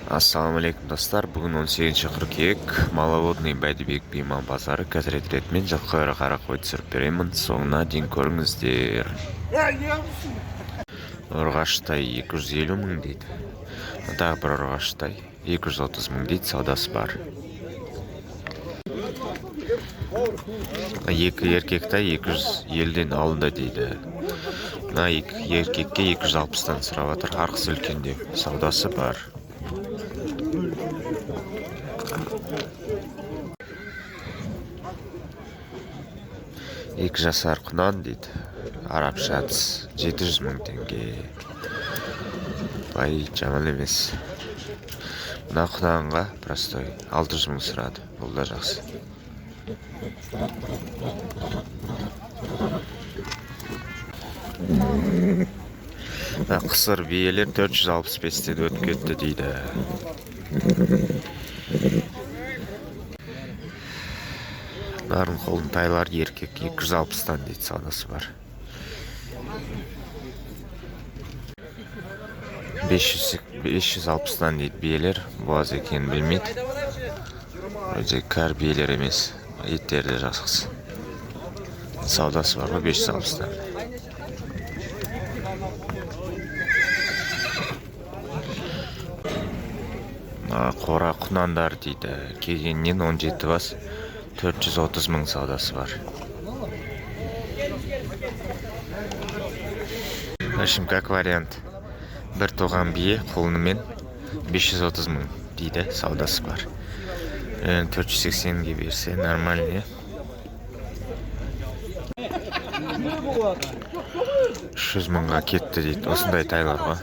Ассалаумалейкум достар, бүгін 18 қыркүйек, Маловодный Бәйдібек Бейман базары қазірет ретмен жылқы қара қой түсіріп беремін, соңына дейін көріңіздер. Ұрғаштай 250 мың дейді. Тағы бір ұрғаштай 230 мың дейді, саудасы бар. Екі еркектай 250-ден алынды дейді. Екі еркекке 260-тан сұрап жатыр, арқысы үлкендеу, саудасы бар. Екі жасар құнан дейді, арапша әдіс 700 мың теңге. Бай жаман емес. Мына құнанға простой 600 мың сұрады, бұл да жақсы. Қысыр биелер 465-тен өтіп кетті дейді. Нарын қолын тайлар еркек 260-тан дейді, саудасы бар. 560-тан дейді биелер, боз екенін білмейді. Өте кәр биелер емес, еттері жақсы. Саудасы бар 560-тан. Қора құнандар дейді, келгеннен 17 бас 430 мың саудасы бар. Әшім, как вариант, бір тоған бие құлынымен 530 мың дейді, саудасы бар. 480-ге берсе нормальный. 300 мыңға кетті дейді, осындай тайларға.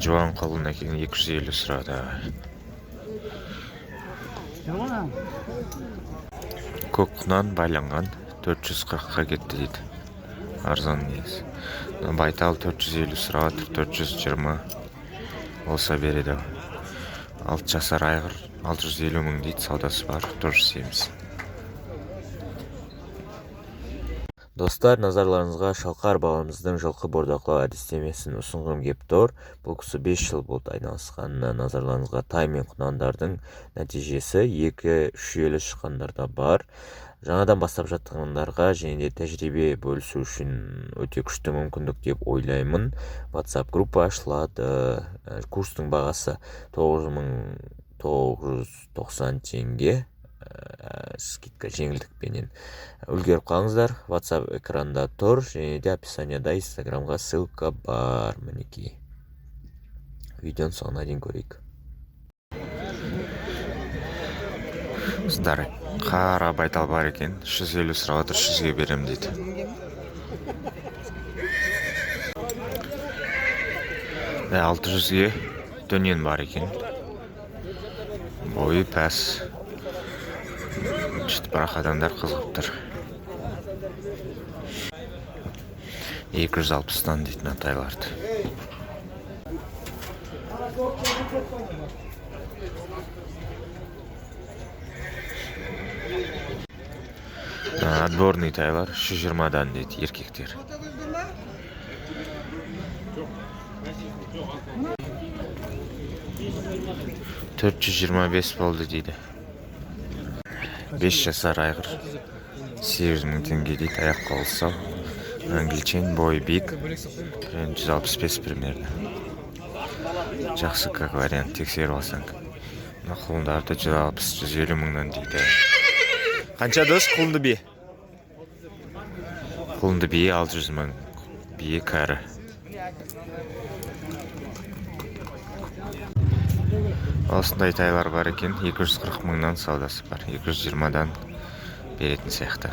Жуан қолына кейін 250 сұрады. Көк құнан байланған 440-қа кетті дейді. Арзан негіз. Байтал 450 сұрады, 420 болса береді. 6 жасар айғыр 650 мың дейді, саудасы бар, 470. Достар, назарларыңызға Шалқар бабамыздың жылқы бордақылау әдістемесін ұсынғым кеп тұр. Бұл кісі 5 жыл болды айналысқанына. Назарларыңызға тай мен құнандардың нәтижесі 2-3 шыққандарда бар. Жаңадан бастап жатқандарға және де тәжірибе бөлісу үшін өте күшті мүмкіндік деп ойлаймын. WhatsApp группа ашылады. Курстың бағасы 9990 теңге. Скидка жеңілдікпенен үлгеріп қалыңыздар. WhatsApp экранда тұр, және де описанияда Инстаграмға ссылка бар. Мінекей. Видеоны соңына дейін көрейік. Қыздар, қара байтал бар екен, 150 сұрап отыр, 100-ге берем дейді. Ә 600-ге дөнен бар екен. Бойы пәс. Бірақ адамдар қызғып тұр. 260-тан дейді натайларды. Отборный тайлар 120-дан дейді, еркектер. $425 болды дейді. 5 жасар айғыр 800 мың теңге дейді, аяқ қолы сау. Англичен, бойы биік, 165 примерно. Жақсы, как вариант, тексеріп алсаң. Құлындарды 160-150 мыңнан дейді. Қанша дос құлынды бие? Құлынды бие 600 мың. Бие кәрі. Осындай тайлар бар екен, 240 мыңнан саудасы бар, 220-дан беретін сияқты.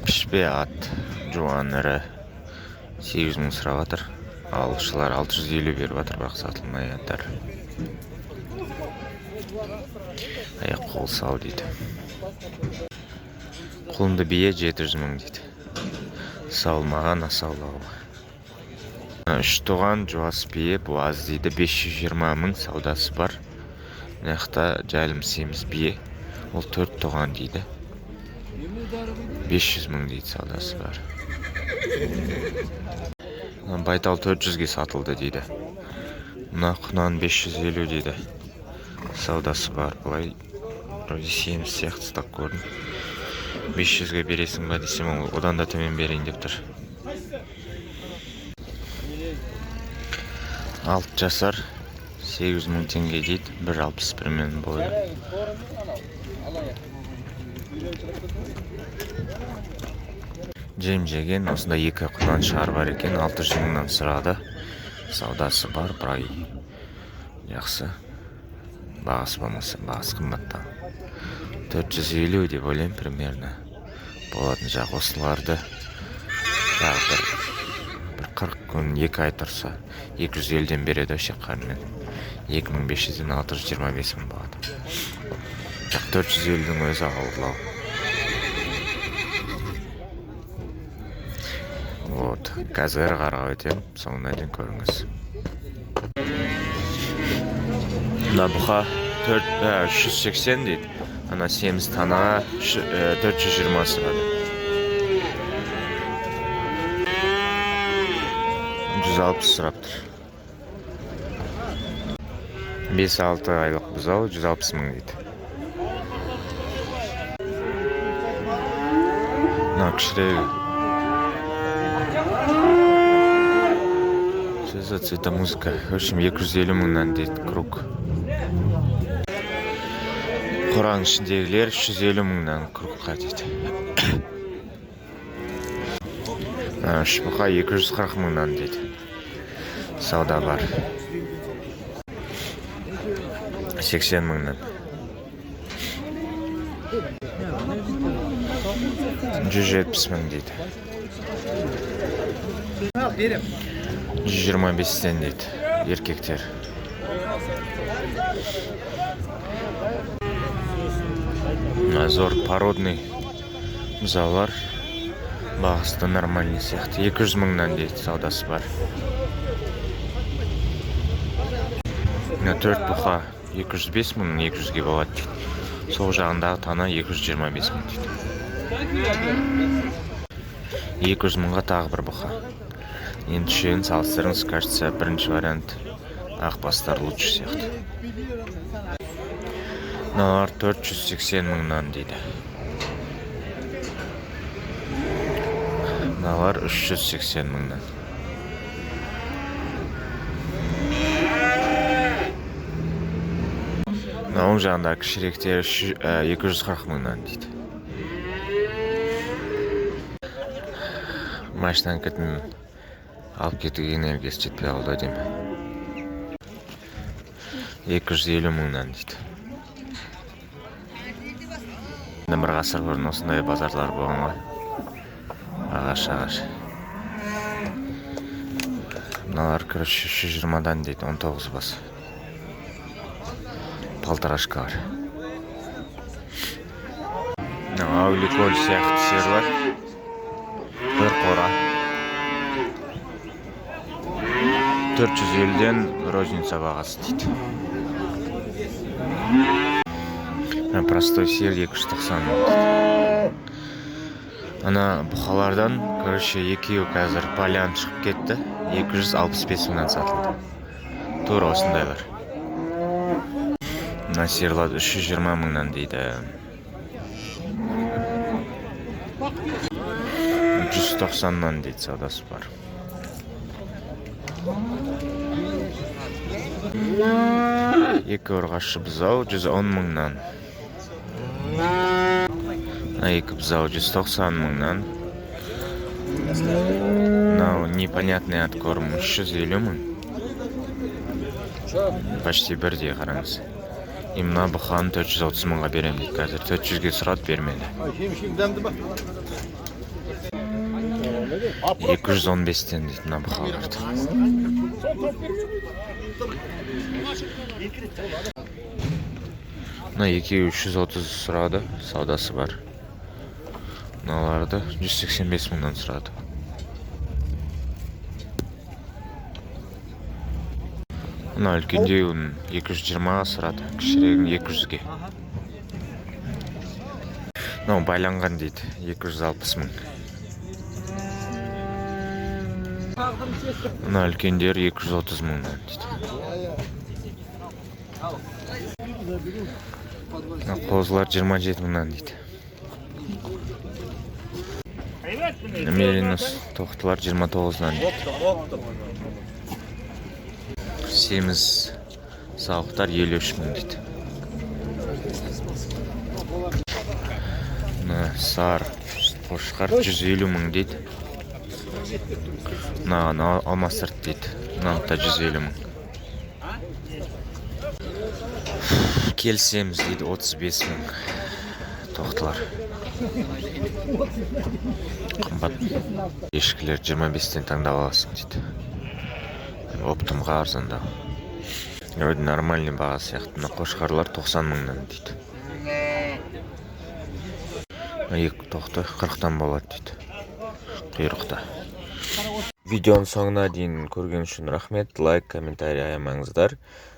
Пішпе ат, жуан ірі 800 мың сұрап жатыр. Алушылар 650 беріп жатыр, бірақ сатылмай жатыр. Аяқ қол сау дейді. Құлынды бие 700 мың дейді. Саулмаған асаулауы. 3 туған жуас бие, бұл аз дейді, 520 мың саудасы бар. Мынақта жайылым семіз бие, ол 4 туған дейді. 500 мың дейді, саудасы бар. Байтал 400-ге сатылды дейді. Мына құнан 550 дейді. Саудасы бар. Бұлай 70 сияқты стақ көрдім. 500-ге бересің ба десем, одан да төмен берейін деп тұр. 6 жасар 800 мың теңге дейді. 1,61 мен бойы. Жем жеген, осында 2 құнан шар бар екен, 600 мыңнан сұрады. Саудасы бар, бірай жақсы. Бағасы болмаса, бағасы қымбаттан. 450 деп ойлайым примерно. Болатын жақ осыларды. Бір 40 күн 2 ай тұрса, 250-ден береді өшек қармен. 2500-ден 625 мың болады. Жақ 450-дің өзі ауырлау. Вот, қазір қарға өтем, соңына ден көріңіз. Мына бұқа 380 дейді. Ана семіз танаға 420 сұрады. 160 сұраптыр. 5-6 айлық бұзау 160 мың дейді. Мына кішірегі. Это музыка. В общем, 250 мыңнан дейді круг. Қораң ішіндегілер 350 мыңнан кругқа дейді. Шпықа 240 мыңнан дейді. Сауда бар. 80 мыңнан. 170 мың дейді. 125-тен дейді, еркектер. Зор породный бұзаулар. Бағысы нормальный сияқты. 200 мыңнан дейді, саудасы бар. 4 бұқа 205 мың, 200-ге болады дейді. Сол жағындағы тана 225 мың дейді. 200 мыңға тағы бір бұқа. Енді үшеуін салыстырыңыз, кажется, бірінші вариант ақбастар лучше сияқты. Мыналар 480 мыңнан дейді. Мыналар 380 мыңнан. Оң жағында кішіректер 240 мыңнан дейді. Машинан кетін алып кетуге энергиясы жетпей қалды деймін. 250 мыңнан дейді. Бір ғасыр бұрын осындай базарлар болған ғой. Ағаш. Мыналар 320-дан дейді, 19 бас. Полторашка бар. Ауликоль сияқты серлар. Бір қора. 450-ден розница бағасы дейді. Простой сер 290 дейді. Ана бұқалардан, короче, екеуі қазір полян шығып кетті. 265 мыңнан сатылды. Тура осындайлар. Мына серлар 320 мыңнан дейді. 190-нан дейді, саудасы бар. Екі ұрғашы бұзау 110 мыңнан. Екі бұзау 190 мыңнан. Непонятный откорм 350 мың. Почти бірдей қараңыз. Имна бұқаны 430 мыңға берем дейді қазір. 400-ге сұрат бермеді. 215-тен дейді мына бұқаларды. Мына екеуі 330 сұрады, саудасы бар. Мыналарды 185 мыңнан сұрады. Мына үлкендеуін 220-ға сұрады, кішірегін 200-ге. Мынау байланған дейді, 260 мың. Мына үлкендер 230 мыңнан дейді. Қозылар 27 мыңнан дейді. Меринос тоқтылар 29-нан дейді. Семіз сауықтар 53 мың дейді. Сар қошқар 150 мың дейді. Алмасырт дейді. Мынау да 150 мың. Келсеміз дейді 35 мың. Тоқтылар. Қымбат. Ешкілер 25-тен таңдап аласың дейді. Оптымға арзанда. Өйді нормальный баға сияқты. Қошқарлар 90 мыңнан дейді. Екі тоқты 40-тан болады дейді. Құйрықта. Видеоның соңына дейін көрген үшін рахмет. Лайк, комментарий аямаңыздар.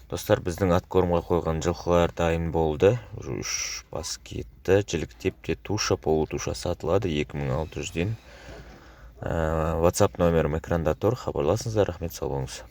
Достар, біздің аткормға қойған жылқылар дайын болды. 3 бас кетті. Жіліктепте туша, полутуша сатылады 2600-ден. WhatsApp номерім экранда тұр. Хабарласыңыздар. Рахмет, сау болыңыз.